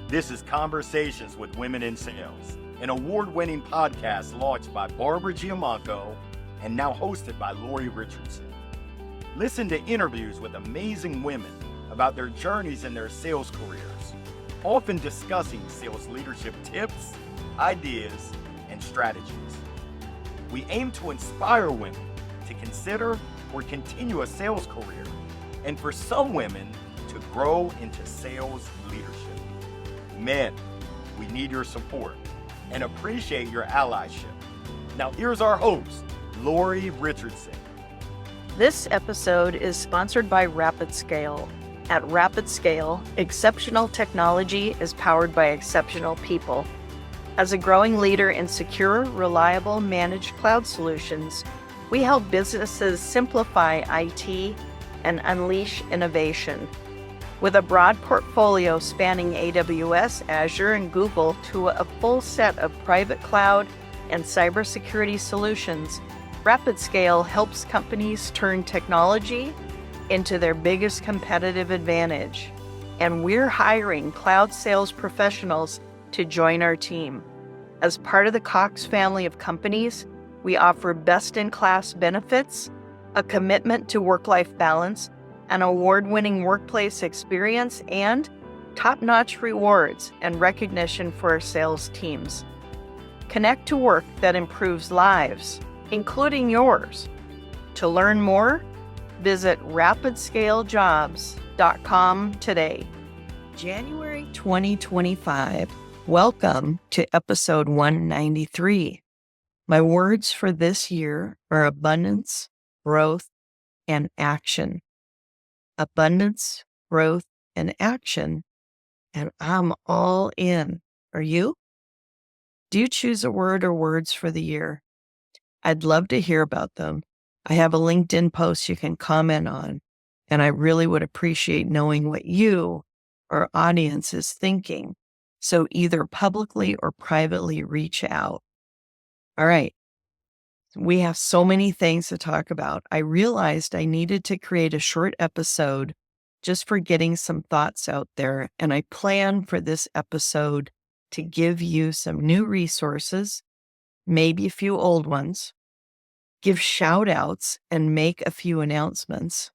This is Conversations with Women in Sales, an award-winning podcast launched by Barbara Giammanco and now hosted by Lori Richardson. Listen to interviews with amazing women about their journeys in their sales careers, often discussing sales leadership tips, ideas, and strategies. We aim to inspire women to consider or continue a sales career, and for some women to grow into sales leadership. Men, we need your support and appreciate your allyship. Now here's our host, Lori Richardson. This episode is sponsored by RapidScale. At RapidScale, exceptional technology is powered by exceptional people. As a growing leader in secure, reliable, managed cloud solutions, we help businesses simplify IT and unleash innovation. With a broad portfolio spanning AWS, Azure, and Google to a full set of private cloud and cybersecurity solutions, RapidScale helps companies turn technology into their biggest competitive advantage. And we're hiring cloud sales professionals to join our team. As part of the Cox family of companies, we offer best-in-class benefits, a commitment to work-life balance, an award-winning workplace experience, and top-notch rewards and recognition for our sales teams. Connect to work that improves lives, including yours. To learn more, visit rapidscalegojobs.com today. January 2025. Welcome to episode 193. My words for this year are abundance, growth, and action. Abundance, growth, and action, and I'm all in. Are you? Do you choose a word or words for the year? I'd love to hear about them. I have a LinkedIn post you can comment on, and I really would appreciate knowing what you, our audience, is thinking. So either publicly or privately reach out. All right. We have so many things to talk about. I realized I needed to create a short episode just for getting some thoughts out there, and I plan for this episode to give you some new resources, maybe a few old ones, give shout outs, and make a few announcements.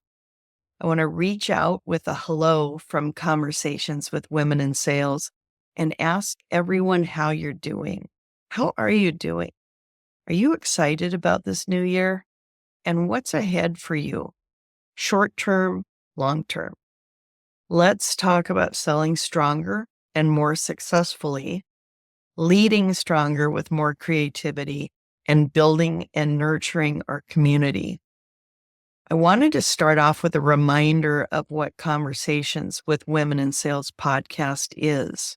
I want to reach out with a hello from Conversations with Women in Sales and ask everyone how you're doing. How are you doing? Are you excited about this new year? And what's ahead for you? Short term, long term. Let's talk about selling stronger and more successfully, leading stronger with more creativity, and building and nurturing our community. I wanted to start off with a reminder of what Conversations with Women in Sales podcast is.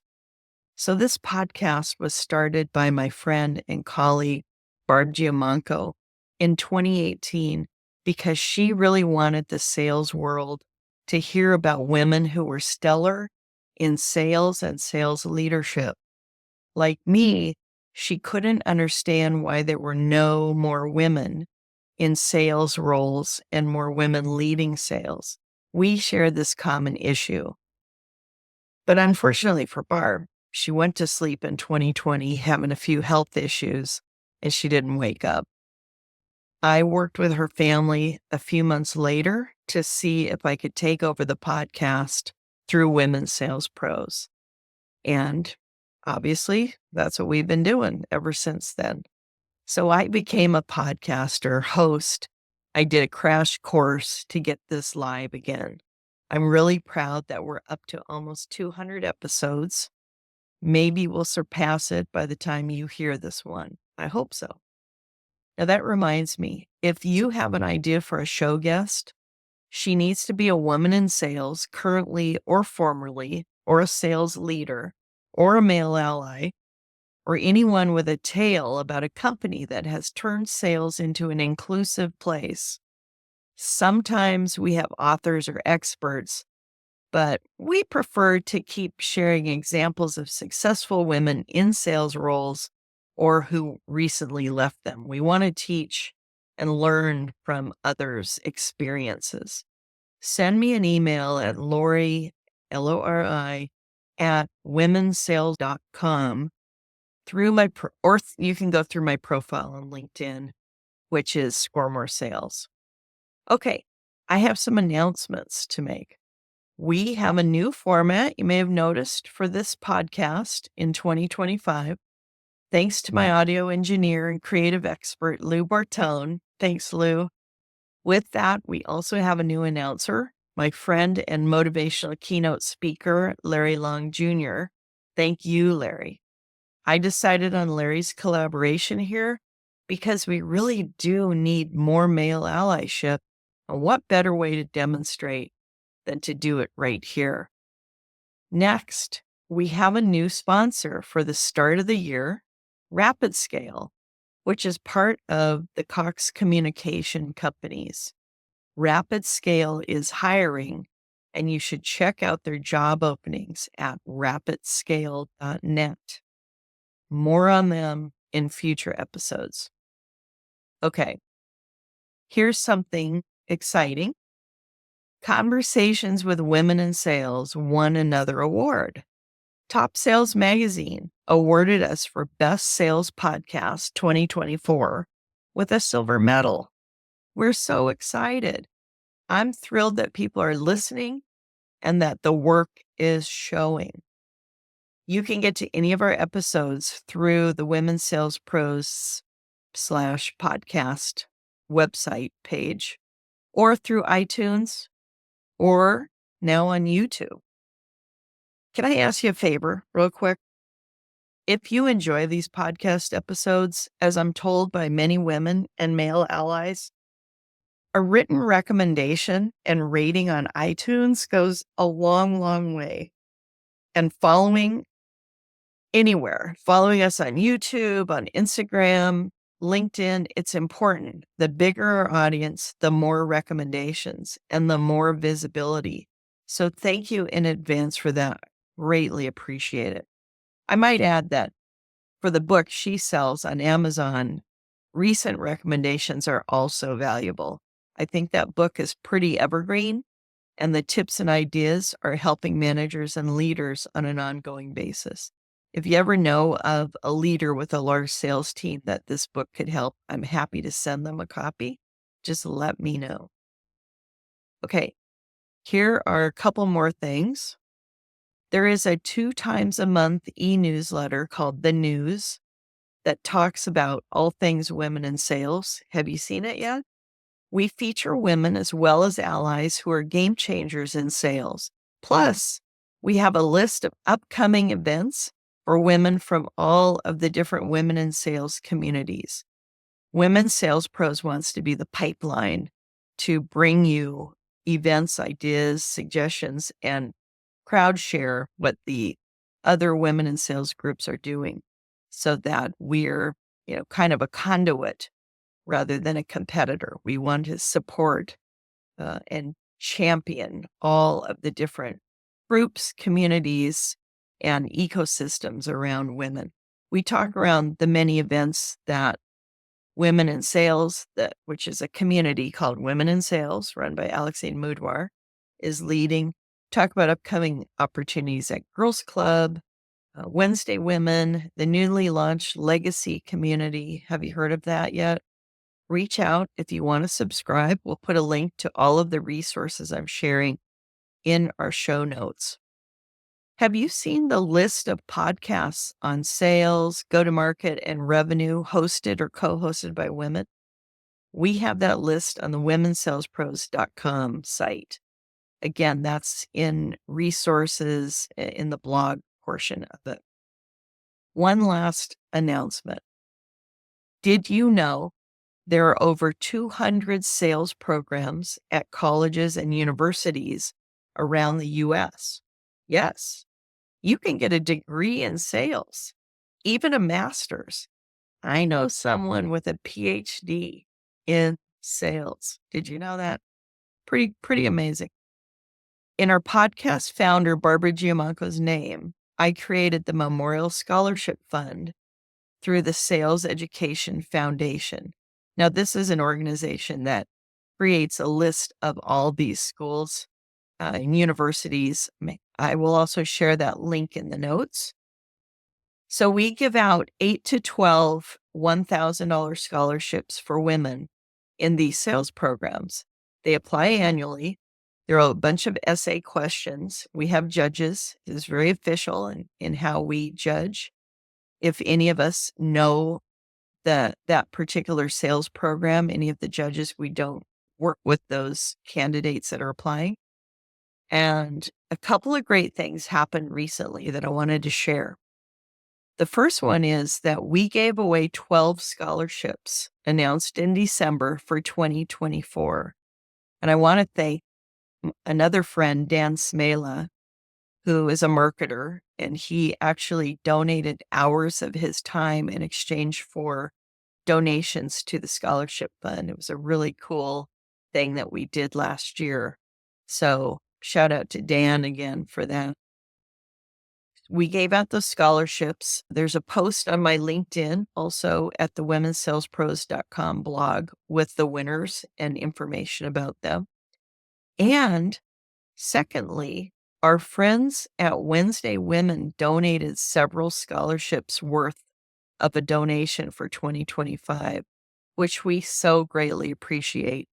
So this podcast was started by my friend and colleague, Barb Giammanco, in 2018 because she really wanted the sales world to hear about women who were stellar in sales and sales leadership. Like me, she couldn't understand why there were no more women in sales roles and more women leading sales. We share this common issue. But unfortunately for Barb, she went to sleep in 2020 having a few health issues, and she didn't wake up. I worked with her family a few months later to see if I could take over the podcast through Women's Sales Pros. And obviously, that's what we've been doing ever since then. So I became a podcaster, host. I did a crash course to get this live again. I'm really proud that we're up to almost 200 episodes. Maybe we'll surpass it by the time you hear this one. I hope so. Now that reminds me, if you have an idea for a show guest, she needs to be a woman in sales, currently or formerly, or a sales leader, or a male ally, or anyone with a tale about a company that has turned sales into an inclusive place. Sometimes we have authors or experts, but we prefer to keep sharing examples of successful women in sales roles or who recently left them. We want to teach and learn from others' experiences. Send me an email at Lori, Lori, at womensales.com you can go through my profile on LinkedIn, which is Score More Sales. Okay, I have some announcements to make. We have a new format you may have noticed for this podcast in 2025. Thanks to my audio engineer and creative expert, Lou Bartone. Thanks, Lou. With that, we also have a new announcer, my friend and motivational keynote speaker, Larry Long Jr. Thank you, Larry. I decided on Larry's collaboration here because we really do need more male allyship. And what better way to demonstrate than to do it right here? Next, we have a new sponsor for the start of the year, Rapid Scale, which is part of the Cox Communication Companies. Rapid Scale is hiring, and you should check out their job openings at rapidscale.net. More on them in future episodes. Okay, here's something exciting. Conversations with Women in Sales won another award. Top Sales Magazine awarded us for Best Sales Podcast 2024 with a silver medal. We're so excited. I'm thrilled that people are listening and that the work is showing. You can get to any of our episodes through the Women's Sales Pros /podcast website page, or through iTunes, or now on YouTube. Can I ask you a favor real quick? If you enjoy these podcast episodes, as I'm told by many women and male allies, a written recommendation and rating on iTunes goes a long, long way. And following us on YouTube, on Instagram, LinkedIn, it's important. The bigger our audience, the more recommendations and the more visibility. So thank you in advance for that. Greatly appreciate it. I might add that for the book she sells on Amazon, recent recommendations are also valuable. I think that book is pretty evergreen, and the tips and ideas are helping managers and leaders on an ongoing basis. If you ever know of a leader with a large sales team that this book could help, I'm happy to send them a copy. Just let me know. Okay, here are a couple more things. There is a 2 times a month e-newsletter called The News that talks about all things women in sales. Have you seen it yet? We feature women as well as allies who are game changers in sales. Plus, we have a list of upcoming events for women from all of the different women in sales communities. Women Sales Pros wants to be the pipeline to bring you events, ideas, suggestions, and crowd share what the other women in sales groups are doing so that we're, kind of a conduit rather than a competitor. We want to support and champion all of the different groups, communities, and ecosystems around women. We talk around the many events that Women in Sales, which is a community called Women in Sales, run by Alexine Moudwar, is leading. Talk about upcoming opportunities at Girls Club, Wednesday Women, the newly launched Legacy Community. Have you heard of that yet? Reach out if you want to subscribe. We'll put a link to all of the resources I'm sharing in our show notes. Have you seen the list of podcasts on sales, go-to-market, and revenue hosted or co-hosted by women? We have that list on the womensalespros.com site. Again, that's in resources in the blog portion of it. One last announcement. Did you know there are over 200 sales programs at colleges and universities around the U.S.? Yes, you can get a degree in sales, even a master's. I know someone with a PhD in sales. Did you know that? Pretty amazing. In our podcast founder, Barbara Giamanco's name, I created the Memorial Scholarship Fund through the Sales Education Foundation. Now, this is an organization that creates a list of all these schools in universities. I will also share that link in the notes. So we give out 8 to 12 $1,000 scholarships for women in these sales programs. They apply annually. There are a bunch of essay questions. We have judges. It is very official in how we judge. If any of us know that particular sales program, any of the judges, we don't work with those candidates that are applying. And a couple of great things happened recently that I wanted to share. The first one is that we gave away 12 scholarships announced in December for 2024. And I want to thank another friend, Dan Smela, who is a marketer, and he actually donated hours of his time in exchange for donations to the scholarship fund. It was a really cool thing that we did last year. So shout out to Dan again for that. We gave out those scholarships. There's a post on my LinkedIn, also at the womensalespros.com blog with the winners and information about them. And secondly, our friends at Wednesday Women donated several scholarships worth of a donation for 2025, which we so greatly appreciate.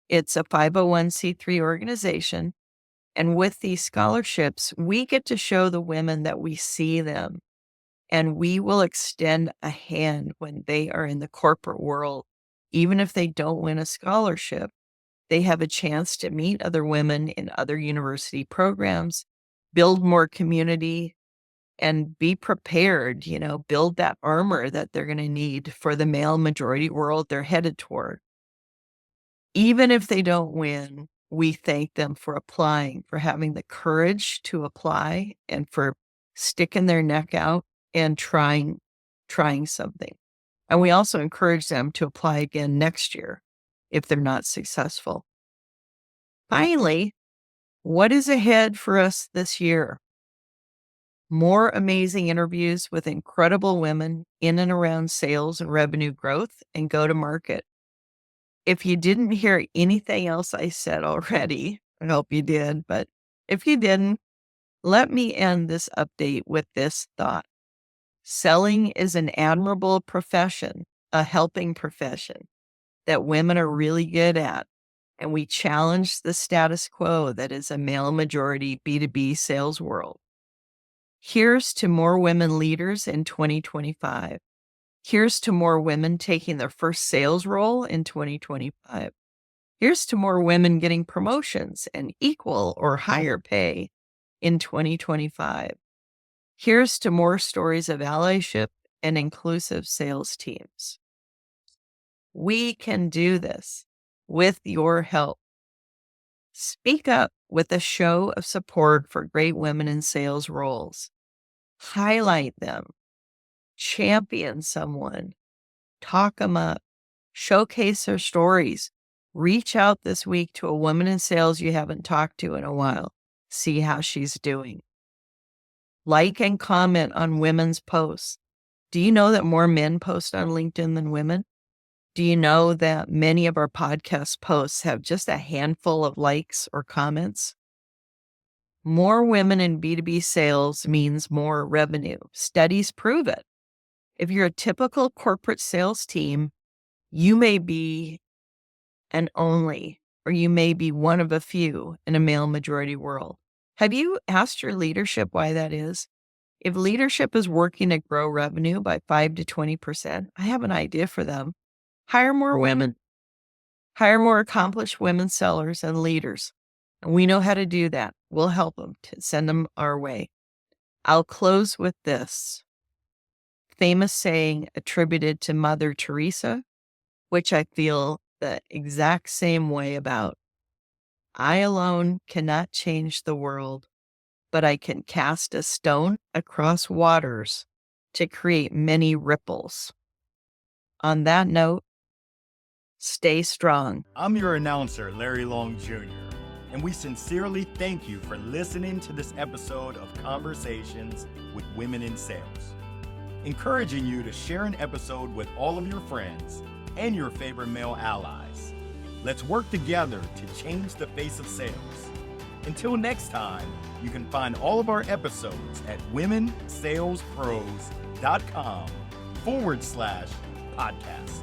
It's a 501c3 organization. And with these scholarships, we get to show the women that we see them, and we will extend a hand when they are in the corporate world. Even if they don't win a scholarship, they have a chance to meet other women in other university programs, build more community, and be prepared, build that armor that they're going to need for the male majority world they're headed toward. Even if they don't win, we thank them for applying, for having the courage to apply, and for sticking their neck out and trying something. And we also encourage them to apply again next year if they're not successful. Finally, what is ahead for us this year? More amazing interviews with incredible women in and around sales and revenue growth and go-to-market. If you didn't hear anything else I said already, I hope you did, but if you didn't, let me end this update with this thought. Selling is an admirable profession, a helping profession that women are really good at, and we challenge the status quo that is a male-majority B2B sales world. Here's to more women leaders in 2025. Here's to more women taking their first sales role in 2025. Here's to more women getting promotions and equal or higher pay in 2025. Here's to more stories of allyship and inclusive sales teams. We can do this with your help. Speak up with a show of support for great women in sales roles. Highlight them. Champion someone. Talk them up. Showcase their stories. Reach out this week to a woman in sales you haven't talked to in a while. See how she's doing. Like and comment on women's posts. Do you know that more men post on LinkedIn than women? Do you know that many of our podcast posts have just a handful of likes or comments? More women in B2B sales means more revenue. Studies prove it. If you're a typical corporate sales team, you may be an only, or you may be one of a few in a male majority world. Have you asked your leadership why that is? If leadership is working to grow revenue by 5 to 20%, I have an idea for them. Hire more women. Hire more accomplished women sellers and leaders. And we know how to do that. We'll help them to send them our way. I'll close with this famous saying attributed to Mother Teresa, which I feel the exact same way about. I alone cannot change the world, but I can cast a stone across waters to create many ripples. On that note, stay strong. I'm your announcer, Larry Long Jr., and we sincerely thank you for listening to this episode of Conversations with Women in Sales, encouraging you to share an episode with all of your friends and your favorite male allies. Let's work together to change the face of sales. Until next time, you can find all of our episodes at womensalespros.com/podcast.